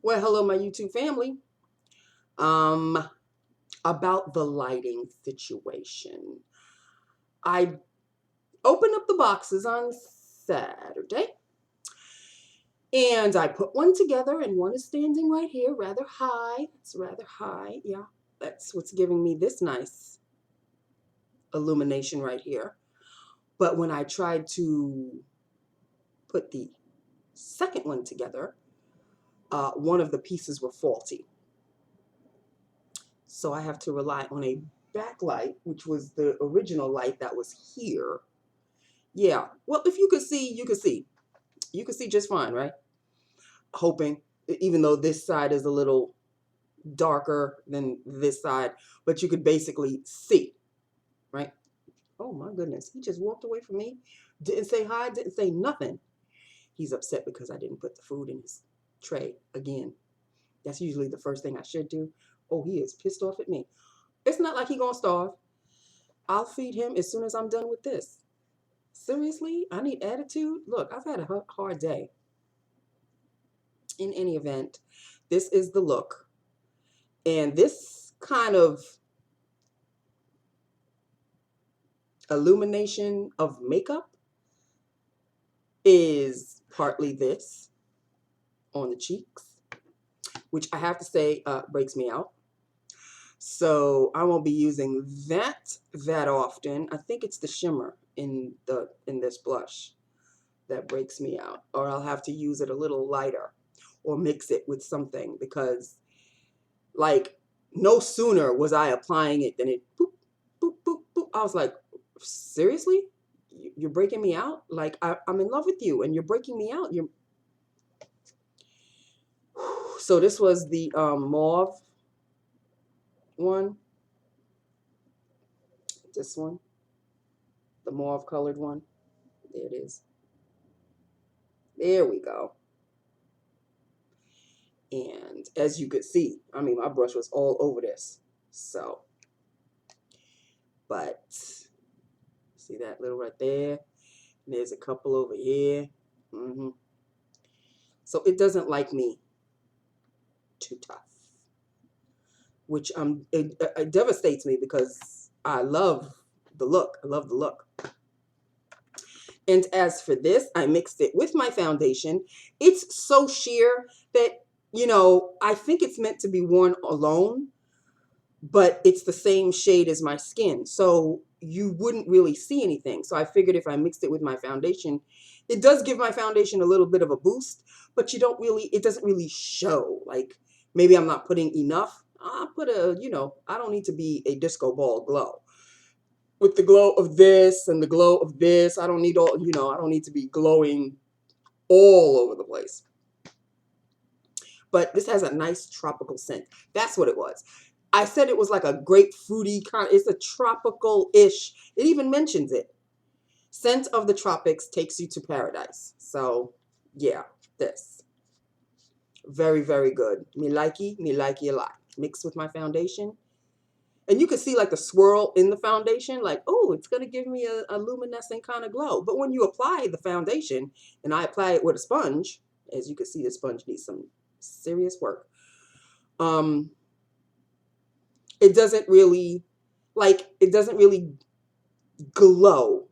Well, hello, my YouTube family. Um, about the lighting situation. I opened up the boxes on Saturday and I put one together, and one is standing right here, rather high. It's rather high. Yeah, that's what's giving me this nice illumination right here. But when I tried to put the second one together, one of the pieces were faulty. So I have to rely on a backlight, which was the original light that was here. Yeah, well, if you could see, you could see. You could see just fine, right? Hoping, even though this side is a little darker than this side, but you could basically see, right? Oh my goodness, he just walked away from me. Didn't say hi, didn't say nothing. He's upset because I didn't put the food in his tray again. That's usually the first thing I should do. Oh, he is pissed off at me. It's not like he gonna starve. I'll feed him as soon as I'm done with this. Seriously? I need attitude? Look, I've had a hard day. In any event, this is the look. And this kind of illumination of makeup is partly this on the cheeks, which I have to say breaks me out. So I won't be using that often. I think it's the shimmer in this blush that breaks me out, or I'll have to use it a little lighter or mix it with something, because like no sooner was I applying it than it boop, boop, boop, boop. I was like, seriously? You're breaking me out? Like I'm in love with you and you're breaking me out. You're So this was the mauve one. This one. The mauve colored one. There it is. There we go. And as you could see, I mean, my brush was all over this. So, but see that little right there? And there's a couple over here. So it doesn't like me too tough, which it devastates me because I love the look. I love the look. And as for this, I mixed it with my foundation. It's so sheer that, you know, I think it's meant to be worn alone, but it's the same shade as my skin. So you wouldn't really see anything. So I figured if I mixed it with my foundation, it does give my foundation a little bit of a boost, but it doesn't really show. Like maybe I'm not putting enough. I'll put I don't need to be a disco ball glow. With the glow of this and the glow of this, I don't need I don't need to be glowing all over the place. But this has a nice tropical scent. That's what it was. I said it was like a grapefruity kind. It's a tropical-ish. It even mentions it. Scent of the tropics takes you to paradise. So, yeah, this. Very, very good. Me likey a lot. Mixed with my foundation. And you can see like the swirl in the foundation, like, oh, it's going to give me a luminescent kind of glow. But when you apply the foundation, and I apply it with a sponge, as you can see, the sponge needs some serious work. It doesn't really glow,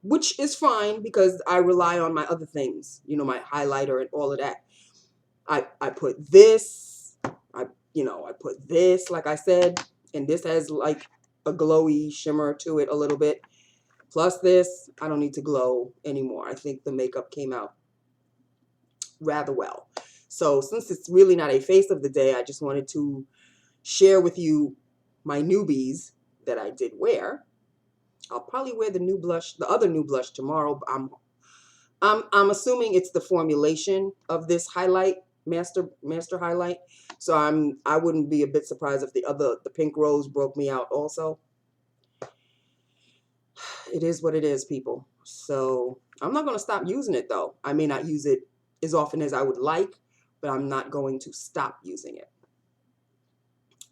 which is fine because I rely on my other things, my highlighter and all of that. I put this, I put this, like I said, and this has like a glowy shimmer to it a little bit. Plus this, I don't need to glow anymore. I think the makeup came out rather well. So since it's really not a face of the day, I just wanted to share with you my newbies that I did wear. I'll probably wear the other new blush tomorrow. I'm assuming it's the formulation of this highlight, master highlight. So I wouldn't be a bit surprised if the pink rose broke me out also. It is what it is, people. So I'm not going to stop using it though. I may not use it as often as I would like, but I'm not going to stop using it.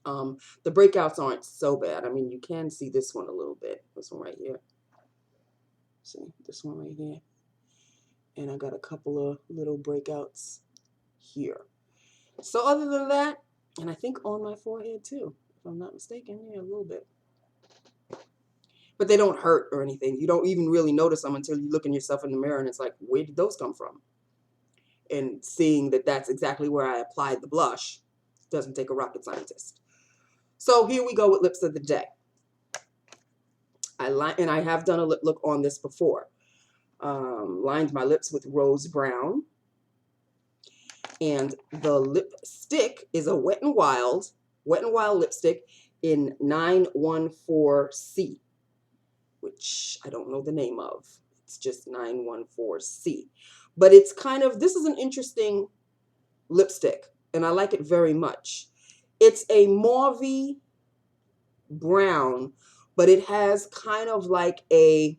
The breakouts aren't so bad. I mean, you can see this one a little bit. This one right here. See, this one right here. And I got a couple of little breakouts here. So other than that, and I think on my forehead too, if I'm not mistaken, yeah, a little bit. But they don't hurt or anything. You don't even really notice them until you look in yourself in the mirror and it's like, where did those come from? And seeing that that's exactly where I applied the blush doesn't take a rocket scientist. So here we go with lips of the day. And I have done a lip look on this before. Lined my lips with rose brown. And the lipstick is a Wet n Wild lipstick in 914C, which I don't know the name of. It's just 914C. But it's kind of, this is an interesting lipstick, and I like it very much. It's a mauve brown, but it has kind of like a,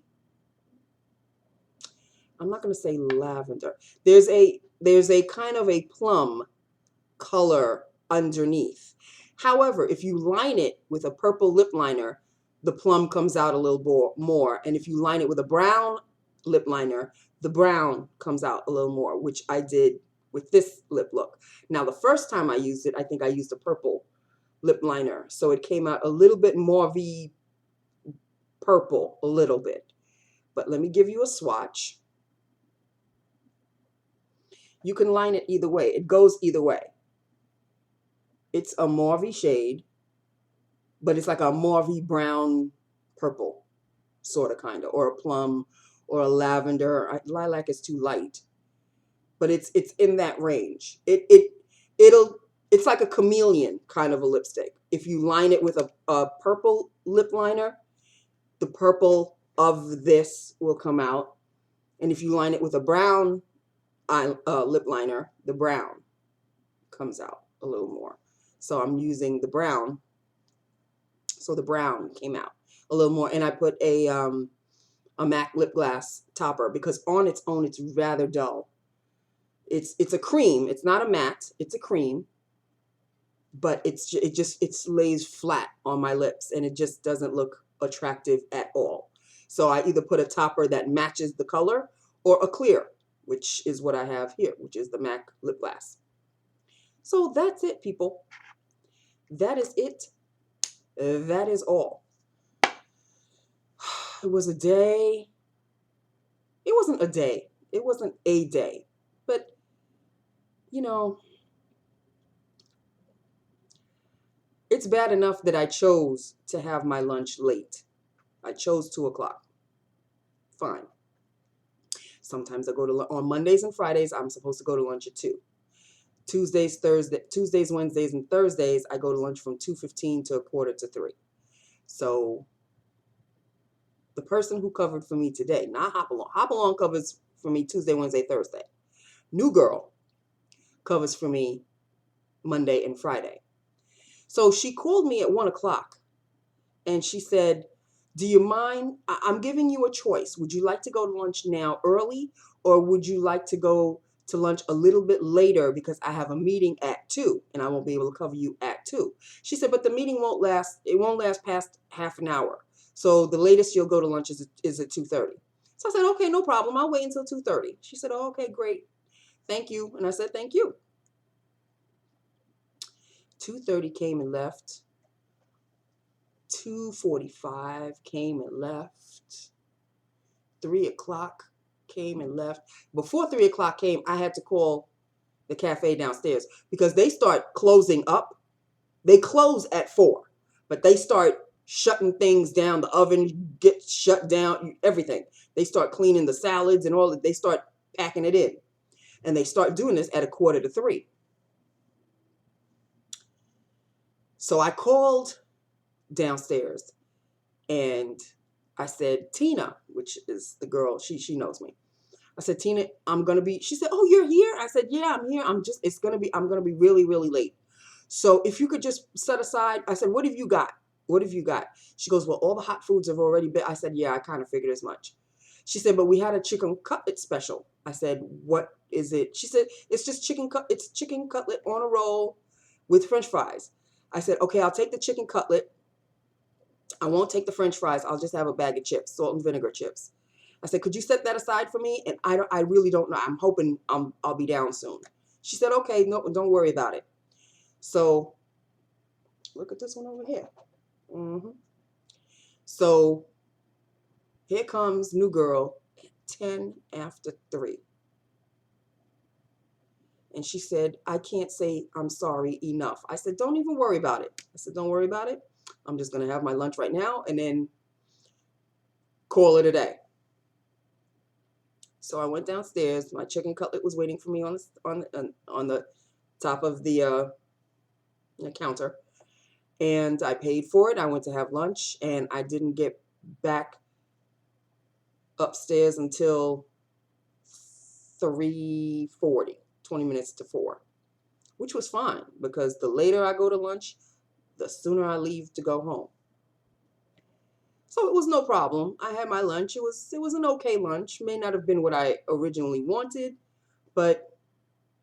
I'm not going to say lavender. There's a kind of a plum color underneath. However, if you line it with a purple lip liner, the plum comes out a little more. And if you line it with a brown lip liner, the brown comes out a little more, which I did with this lip look. Now, the first time I used it, I think I used a purple lip liner. So it came out a little bit mauve purple, a little bit. But let me give you a swatch. You can line it either way. It goes either way. It's a mauve shade, but it's like a mauve brown purple, sort of, kind of, or a plum or a lavender. Lilac is too light, but it's in that range. It's like a chameleon kind of a lipstick. If you line it with a purple lip liner, the purple of this will come out. And if you line it with a brown lip liner, the brown comes out a little more. So I'm using the brown. So the brown came out a little more. And I put a MAC lip glass topper because on its own, it's rather dull. It's a cream. It's not a matte. It's a cream. But it lays flat on my lips and it just doesn't look attractive at all. So I either put a topper that matches the color or a clear, which is what I have here, which is the MAC lip glass. So that's it, people. That is it. That is all. It was a day. It wasn't a day. It wasn't a day. But, you know, it's bad enough that I chose to have my lunch late. I chose 2 o'clock. Fine. Sometimes I go to, on Mondays and Fridays, I'm supposed to go to lunch at 2. Tuesdays, Wednesdays, and Thursdays, I go to lunch from 2:15 to 2:45. So the person who covered for me today, not Hopalong. Hopalong covers for me Tuesday, Wednesday, Thursday. New girl covers for me Monday and Friday. So she called me at 1 o'clock and she said, do you mind? I'm giving you a choice. Would you like to go to lunch now early, or would you like to go to lunch a little bit later because I have a meeting at 2 and I won't be able to cover you at 2. She said, but the meeting won't last. It won't last past half an hour. So the latest you'll go to lunch is at 2:30. So I said, okay, no problem. I'll wait until 2:30. She said, oh, okay, great. Thank you. And I said, thank you. 2:30 came and left. 2:45 came and left. 3 o'clock came and left. Before 3 o'clock came, I had to call the cafe downstairs because they start closing up. They close at 4, but they start shutting things down. The oven gets shut down, everything. They start cleaning the salads and all that. They start packing it in. And they start doing this at 2:45. So I called downstairs and I said, Tina, which is the girl, she knows me. I said, Tina, I'm going to be, she said, oh, you're here? I said, yeah, I'm here. I'm going to be really, really late. So if you could just set aside, I said, what have you got? What have you got? She goes, well, all the hot foods have already been. I said, yeah, I kind of figured as much. She said, but we had a chicken cutlet special. I said, what is it? She said, it's just chicken cutlet on a roll with French fries. I said, okay, I'll take the chicken cutlet. I won't take the French fries. I'll just have a bag of chips, salt and vinegar chips. I said, could you set that aside for me? And I really don't know. I'm hoping I'll be down soon. She said, okay, no, don't worry about it. So look at this one over here. So here comes new girl at 10 after 3. And she said, I can't say I'm sorry enough. I said, don't even worry about it. I said, don't worry about it. I'm just going to have my lunch right now and then call it a day. So I went downstairs. My chicken cutlet was waiting for me on the top of the counter. And I paid for it. I went to have lunch, and I didn't get back upstairs until 3:40, 20 minutes to 4, which was fine because the later I go to lunch, the sooner I leave to go home. So it was no problem. I had my lunch. It was an okay lunch. May not have been what I originally wanted, but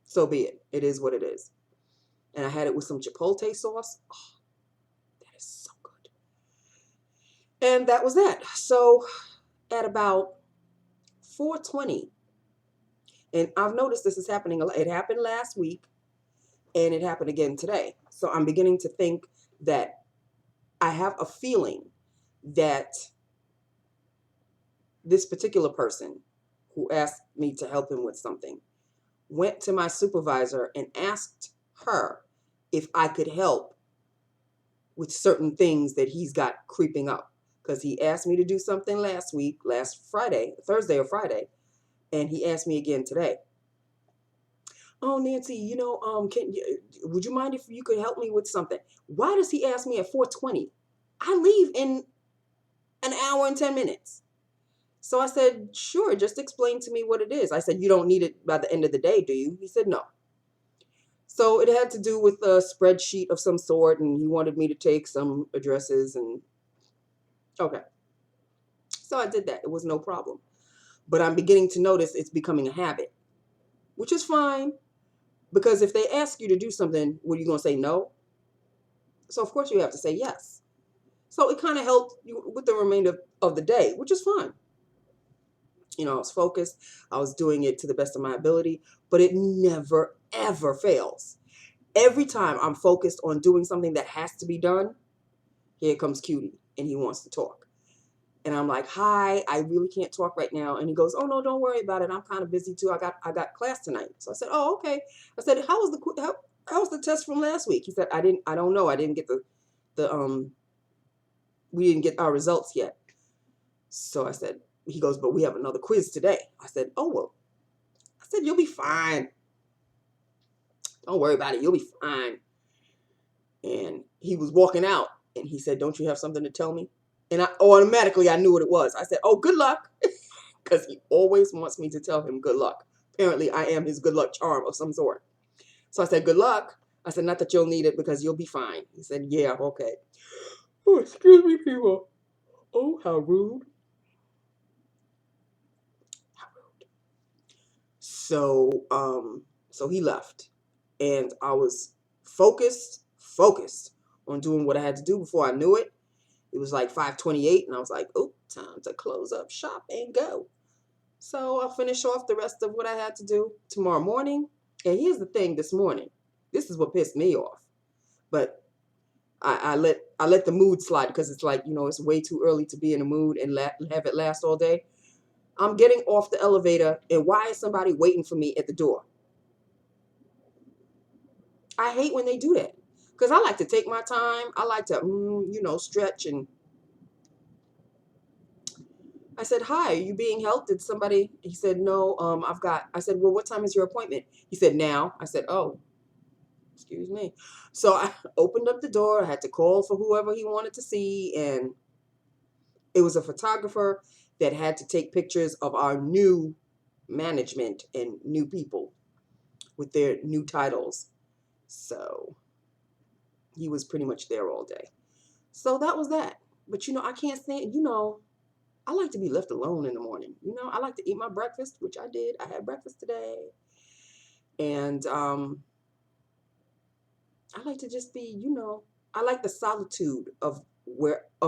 so be it. It is what it is. And I had it with some chipotle sauce. Oh, that is so good. And that was that. So at about 4:20, and I've noticed this is happening a lot. It happened last week, and it happened again today. So I'm beginning to think that I have a feeling that this particular person who asked me to help him with something went to my supervisor and asked her if I could help with certain things that he's got creeping up. Because he asked me to do something last Friday, Thursday or Friday, and he asked me again today. Oh, Nancy, would you mind if you could help me with something? Why does he ask me at 4:20? I leave in an hour and 10 minutes. So I said, sure, just explain to me what it is. I said, you don't need it by the end of the day, do you? He said, no. So it had to do with a spreadsheet of some sort, and he wanted me to take some addresses and okay. So I did that. It was no problem. But I'm beginning to notice it's becoming a habit, which is fine because if they ask you to do something, what are you going to say no? So of course you have to say yes. So it kind of helped you with the remainder of the day, which is fine. I was focused. I was doing it to the best of my ability, but it never, ever fails. Every time I'm focused on doing something that has to be done, here comes Cutie, and he wants to talk. And I'm like, hi, I really can't talk right now. And he goes, oh, no, don't worry about it. I'm kind of busy, too. I got class tonight. So I said, oh, okay. I said, how was the test from last week? He said, I don't know. I didn't get we didn't get our results yet. So I said, he goes, but we have another quiz today. I said, oh, well. I said, you'll be fine. Don't worry about it. You'll be fine. And he was walking out, and he said, don't you have something to tell me? And I knew what it was. I said, oh, good luck. Because he always wants me to tell him good luck. Apparently, I am his good luck charm of some sort. So I said, good luck. I said, not that you'll need it because you'll be fine. He said, yeah, okay. Oh, excuse me, people. Oh, how rude. How rude. So he left. And I was focused on doing what I had to do before I knew it. It was like 5:28, and I was like, oh, time to close up shop and go. So I'll finish off the rest of what I had to do tomorrow morning. And here's the thing this morning. This is what pissed me off. But I let the mood slide because it's like, it's way too early to be in a mood and have it last all day. I'm getting off the elevator, and why is somebody waiting for me at the door? I hate when they do that because I like to take my time. I like to, stretch. And I said, hi, are you being helped? Did somebody? He said, no, I said, well, what time is your appointment? He said, now. I said, oh, excuse me. So I opened up the door. I had to call for whoever he wanted to see. And it was a photographer that had to take pictures of our new management and new people with their new titles. So he was pretty much there all day. So that was that. But, I can't stand, I like to be left alone in the morning. I like to eat my breakfast, which I did. I had breakfast today. And I like to just be, I like the solitude of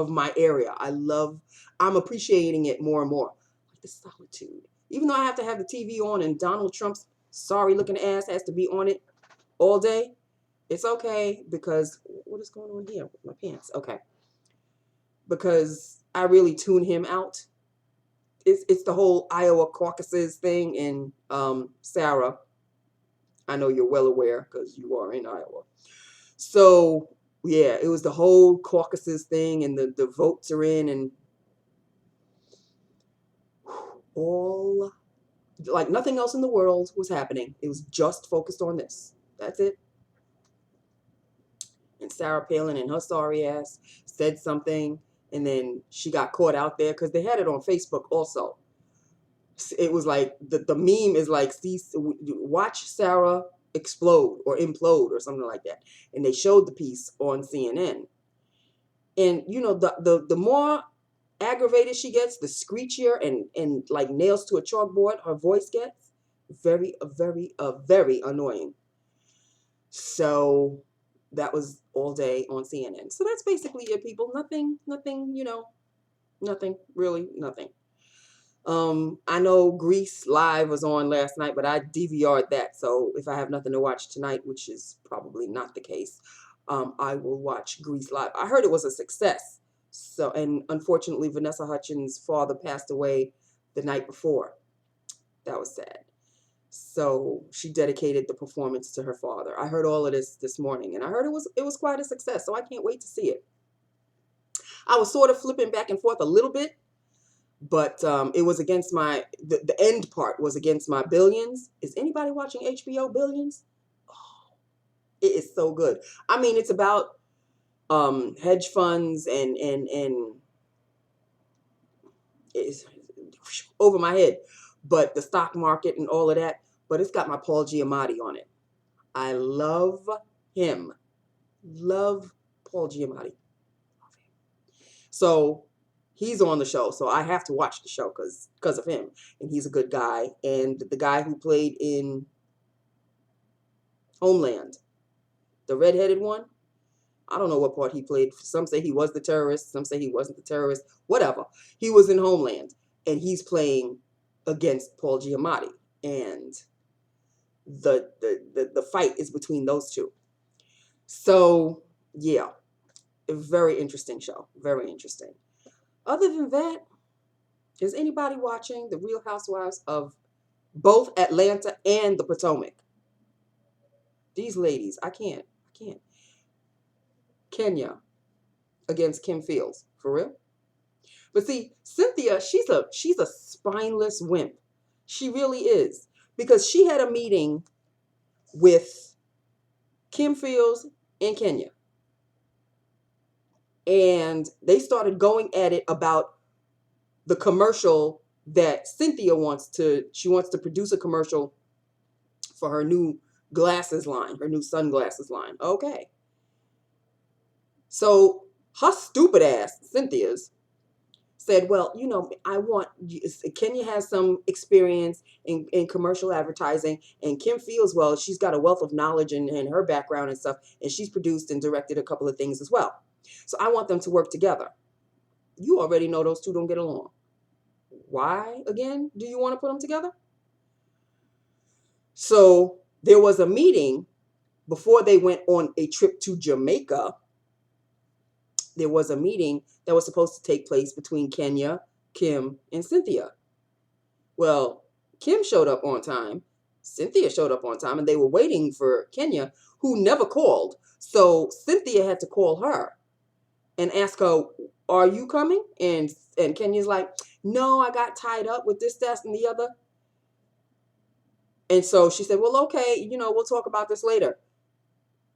my area. I'm appreciating it more and more. I like the solitude. Even though I have to have the TV on and Donald Trump's sorry looking ass has to be on it all day, It's okay because what is going on here with my pants? Okay. Because I really tune him out. It's the whole Iowa caucuses thing, and Sarah, I know you're well aware because you are in Iowa. So yeah, it was the whole caucuses thing, and the votes are in, and all like nothing else in the world was happening. It was just focused on this. That's it. And Sarah Palin and her sorry ass said something, and then she got caught out there because they had it on Facebook also. It was like the meme is like, see, watch Sarah explode or implode or something like that. And they showed the piece on CNN. And you know, the more aggravated she gets, the screechier and like nails to a chalkboard her voice gets. Very annoying. So that was all day on CNN. So that's basically it, people. Nothing, you know, nothing, really nothing. I know Grease Live was on last night, but I DVR'd that. So if I have nothing to watch tonight, which is probably not the case, I will watch Grease Live. I heard it was a success. So, and unfortunately, Vanessa Hudgens' father passed away the night before. That was sad. So she dedicated the performance to her father. I heard all of this morning, and I heard it was quite a success. So I can't wait to see it. I was sort of flipping back and forth a little bit, but it was against the end part was against my Billions. Is anybody watching HBO Billions? Oh, it is so good. I mean, it's about hedge funds and it's over my head, but the stock market and all of that. But it's got my Paul Giamatti on it. I love him. Love Paul Giamatti. So he's on the show, so I have to watch the show because of him, and he's a good guy. And the guy who played in Homeland, the redheaded one, I don't know what part he played. Some say he was the terrorist, some say he wasn't the terrorist. Whatever, he was in Homeland, and he's playing against Paul Giamatti, and the fight is between those two. So yeah, a very interesting show. Very interesting. Other than that, is anybody watching The Real Housewives of both Atlanta and the Potomac? These ladies, I can't. Kenya against Kim Fields, for real. But see, Cynthia, she's a spineless wimp. She really is, because she had a meeting with Kim Fields and Kenya, and they started going at it about the commercial that Cynthia wants to produce a commercial for her new glasses line, her new sunglasses line. Okay. So her stupid ass, Cynthia's, said, well, you know, Kenya has some experience in commercial advertising, and Kim Fields, well, she's got a wealth of knowledge in her background and stuff, and she's produced and directed a couple of things as well. So I want them to work together. You already know those two don't get along. Why, again, do you want to put them together? So there was a meeting before they went on a trip to Jamaica. There was a meeting that was supposed to take place between Kenya, Kim, and Cynthia. Well, Kim showed up on time. Cynthia showed up on time, and they were waiting for Kenya, who never called. So Cynthia had to call her and ask her, are you coming? And Kenya's like, no, I got tied up with this, that, and the other. And so she said, well, okay, you know, we'll talk about this later.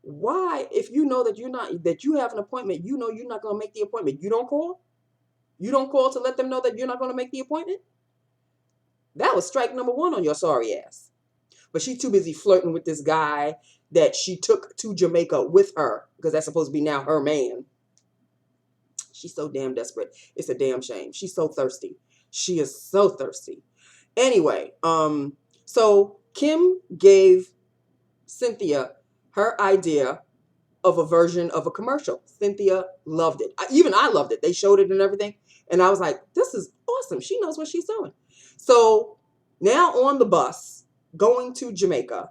Why, if you know that you have an appointment, you know you're not going to make the appointment, you don't call? You don't call to let them know that you're not going to make the appointment? That was strike number one on your sorry ass. But she's too busy flirting with this guy that she took to Jamaica with her, because that's supposed to be now her man. She's so damn desperate. It's a damn shame. She's so thirsty. She is so thirsty. Anyway, so Kim gave Cynthia her idea of a version of a commercial. Cynthia loved it. Even I loved it. They showed it and everything. And I was like, this is awesome. She knows what she's doing. So now on the bus going to Jamaica,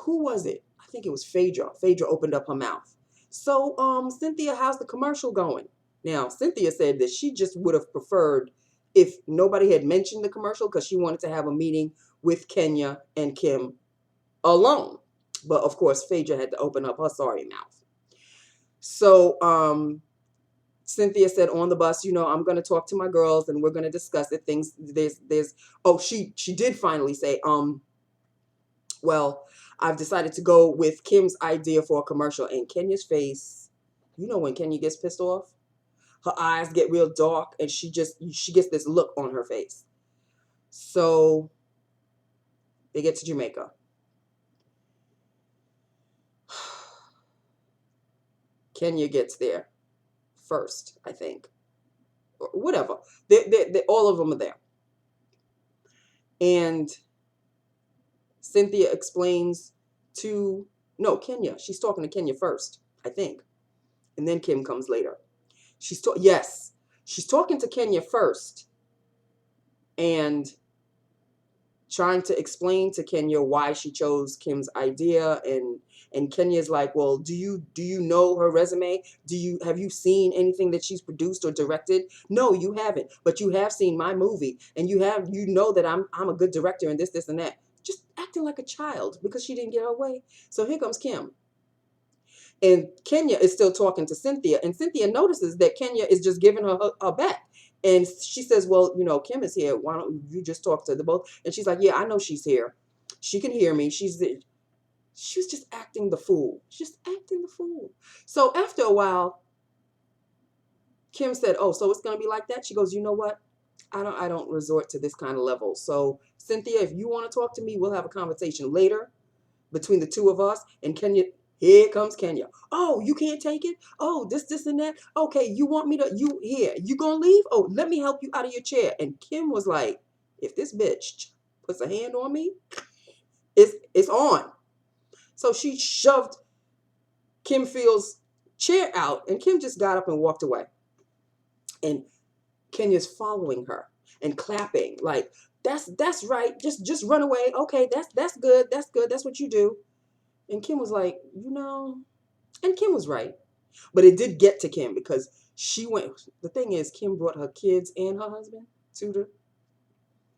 who was it? I think it was Phaedra. Phaedra opened up her mouth. So, Cynthia, how's the commercial going? Now, Cynthia said that she just would have preferred if nobody had mentioned the commercial because she wanted to have a meeting with Kenya and Kim alone. But of course, Phaedra had to open up her sorry mouth. So, Cynthia said on the bus, I'm going to talk to my girls and we're going to discuss it. She did finally say, well, I've decided to go with Kim's idea for a commercial. And Kenya's face, when Kenya gets pissed off, her eyes get real dark and she gets this look on her face. So they get to Jamaica. Kenya gets there first, I think. Or whatever. They all of them are there. And Cynthia explains Kenya. She's talking to Kenya first, I think. And then Kim comes later. She's talking to Kenya first and trying to explain to Kenya why she chose Kim's idea. And Kenya's like, well, do you know her resume? Have you seen anything that she's produced or directed? No, you haven't, but you have seen my movie and you know that I'm a good director and this and that. Just acting like a child because she didn't get her way. So here comes Kim. And Kenya is still talking to Cynthia. And Cynthia notices that Kenya is just giving her back. And she says, well, Kim is here. Why don't you just talk to the both? And she's like, yeah, I know she's here. She can hear me. She was just acting the fool. Just acting the fool. So after a while, Kim said, oh, so it's going to be like that? She goes, you know what? I don't resort to this kind of level. So Cynthia, if you want to talk to me, we'll have a conversation later between the two of us. And Kenya, here comes Kenya. Oh, you can't take it? Oh, this and that. Okay, you want me to, you gonna leave? Oh, let me help you out of your chair. And Kim was like, if this bitch puts a hand on me, it's on. So she shoved Kim Field's chair out and Kim just got up and walked away. And Kenya's following her and clapping like, that's right. Just run away. Okay, that's good. That's good. That's what you do. And Kim was like, and Kim was right. But it did get to Kim because the thing is, Kim brought her kids and her husband to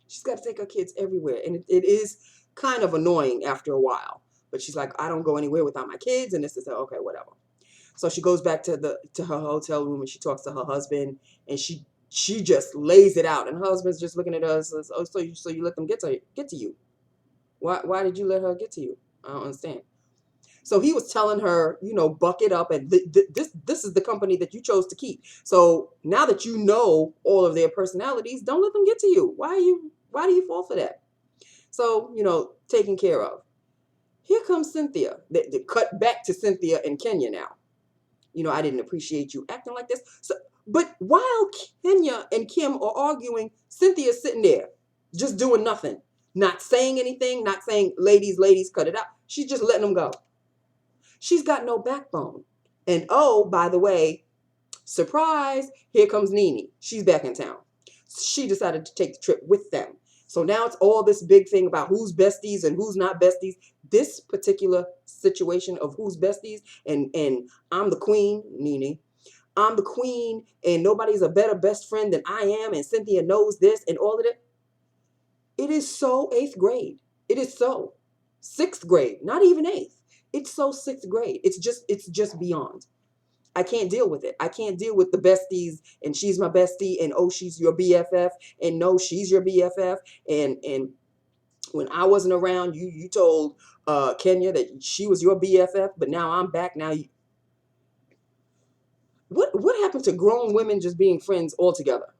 she's got to take her kids everywhere. And it is kind of annoying after a while. But she's like, I don't go anywhere without my kids. And this is okay, whatever. So she goes back to her hotel room and she talks to her husband and she just lays it out. And her husband's just looking at her and says, oh, so you let them get to you. Why did you let her get to you? I don't understand. So he was telling her, buck it up. And this is the company that you chose to keep. So now that you know all of their personalities, don't let them get to you. Why do you fall for that? So, taken care of. Here comes Cynthia. They cut back to Cynthia and Kenya now. I didn't appreciate you acting like this. So, but while Kenya and Kim are arguing, Cynthia's sitting there just doing nothing. Not saying anything, not saying, ladies, cut it out. She's just letting them go. She's got no backbone. And oh, by the way, surprise, here comes Nene. She's back in town. She decided to take the trip with them. So now it's all this big thing about who's besties and who's not besties. This particular situation of who's besties and I'm the queen, Nene. I'm the queen and nobody's a better best friend than I am. And Cynthia knows this and all of it. It is so 8th grade. It is so 6th grade, not even 8th. It's so 6th grade. It's just beyond. I can't deal with it. I can't deal with the besties and she's my bestie and oh, she's your BFF and no, she's your BFF. And when I wasn't around, you told Kenya that she was your BFF, but now I'm back. Now what happened to grown women just being friends altogether?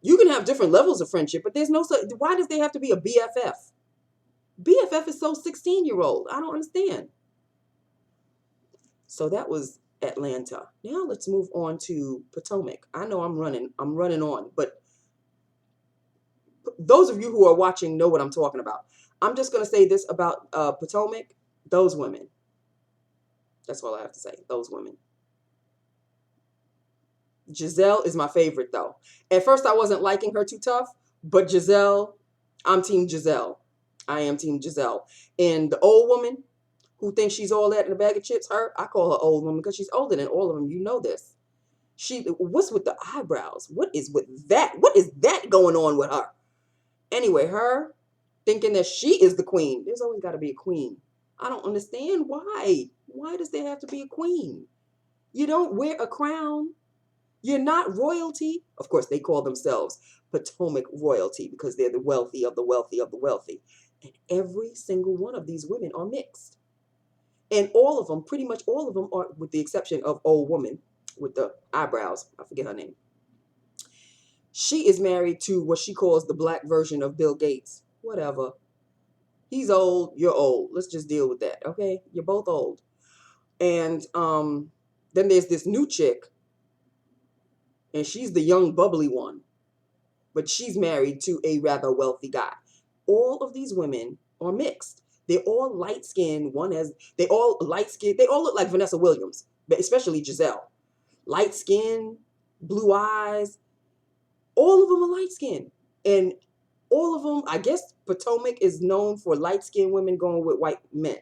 You can have different levels of friendship, but there's why does there have to be a BFF? BFF is so 16-year-old. I don't understand. So that was Atlanta. Now let's move on to Potomac. I know I'm running on, but those of you who are watching know what I'm talking about. I'm just going to say this about Potomac. Those women. That's all I have to say. Those women. Giselle is my favorite, though. At first, I wasn't liking her too tough, but Giselle, I'm Team Giselle. I am Team Giselle. And the old woman who thinks she's all that in a bag of chips, her, I call her old woman because she's older than all of them. You know this. What's with the eyebrows? What is with that? What is that going on with her? Anyway, her thinking that she is the queen. There's always got to be a queen. I don't understand why. Why does there have to be a queen? You don't wear a crown. You're not royalty. Of course, they call themselves Potomac royalty because they're the wealthy of the wealthy of the wealthy. And every single one of these women are mixed. And all of them, pretty much all of them are, with the exception of old woman with the eyebrows. I forget her name. She is married to what she calls the black version of Bill Gates. Whatever. He's old. You're old. Let's just deal with that. Okay. You're both old. And then there's this new chick. And she's the young bubbly one. But she's married to a rather wealthy guy. All of these women are mixed. They're all light-skinned. They all light-skinned. They all look like Vanessa Williams, but especially Giselle. Light skin, blue eyes. All of them are light-skinned. And all of them, I guess Potomac is known for light-skinned women going with white men.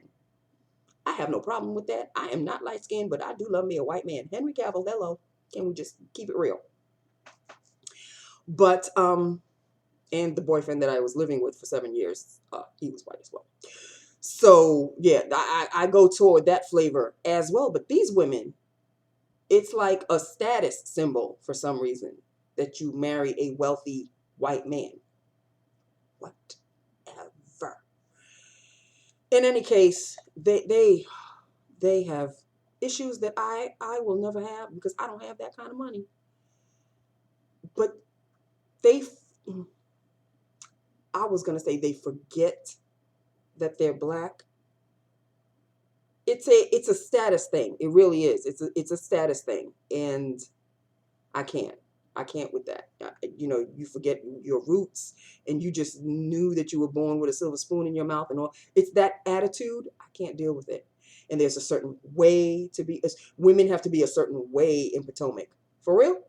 I have no problem with that. I am not light-skinned, but I do love me a white man. Henry Cavill, hello. Can we just keep it real? But, and the boyfriend that I was living with for 7 years, he was white as well. So, yeah, I go toward that flavor as well. But these women, it's like a status symbol for some reason that you marry a wealthy white man. Whatever. In any case, they have issues that I will never have because I don't have that kind of money. But I was going to say they forget that they're black. It's a status thing. It really is. It's a status thing. And I can't with that. You forget your roots and you just knew that you were born with a silver spoon in your mouth and all. It's that attitude. I can't deal with it. And there's a certain way to be. Women have to be a certain way in Potomac. For real?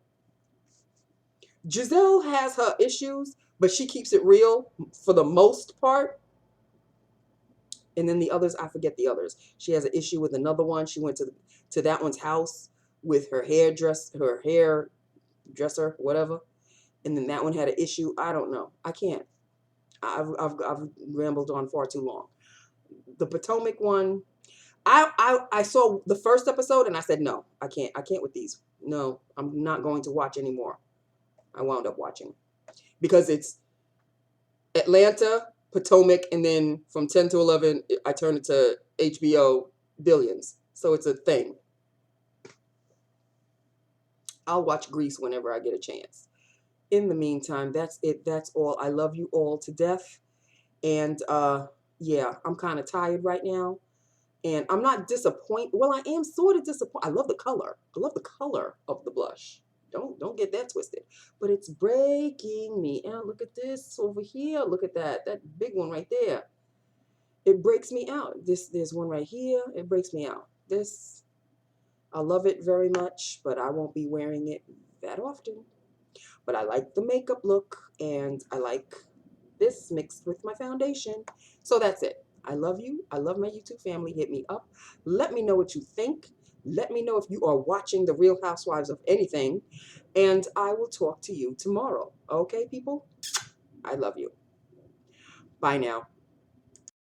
Giselle has her issues, but she keeps it real for the most part. And then the others, I forget the others. She has an issue with another one. She went to that one's house with her hairdresser, whatever. And then that one had an issue. I don't know. I can't. I've rambled on far too long. The Potomac one, I saw the first episode and I said, no, I can't with these. No, I'm not going to watch anymore. I wound up watching because it's Atlanta, Potomac, and then from 10 to 11, I turned it to HBO Billions. So it's a thing. I'll watch Grease whenever I get a chance. In the meantime, that's it. That's all. I love you all to death. And yeah, I'm kind of tired right now. And I'm not disappointed. Well, I am sort of disappointed. I love the color. I love the color of the blush. Don't get that twisted. But it's breaking me. And look at this over here. Look at that. That big one right there. It breaks me out. There's one right here. It breaks me out. This, I love it very much, but I won't be wearing it that often. But I like the makeup look, and I like this mixed with my foundation. So that's it. I love you. I love my YouTube family. Hit me up. Let me know what you think. Let me know if you are watching The Real Housewives of anything. And I will talk to you tomorrow. Okay, people? I love you. Bye now.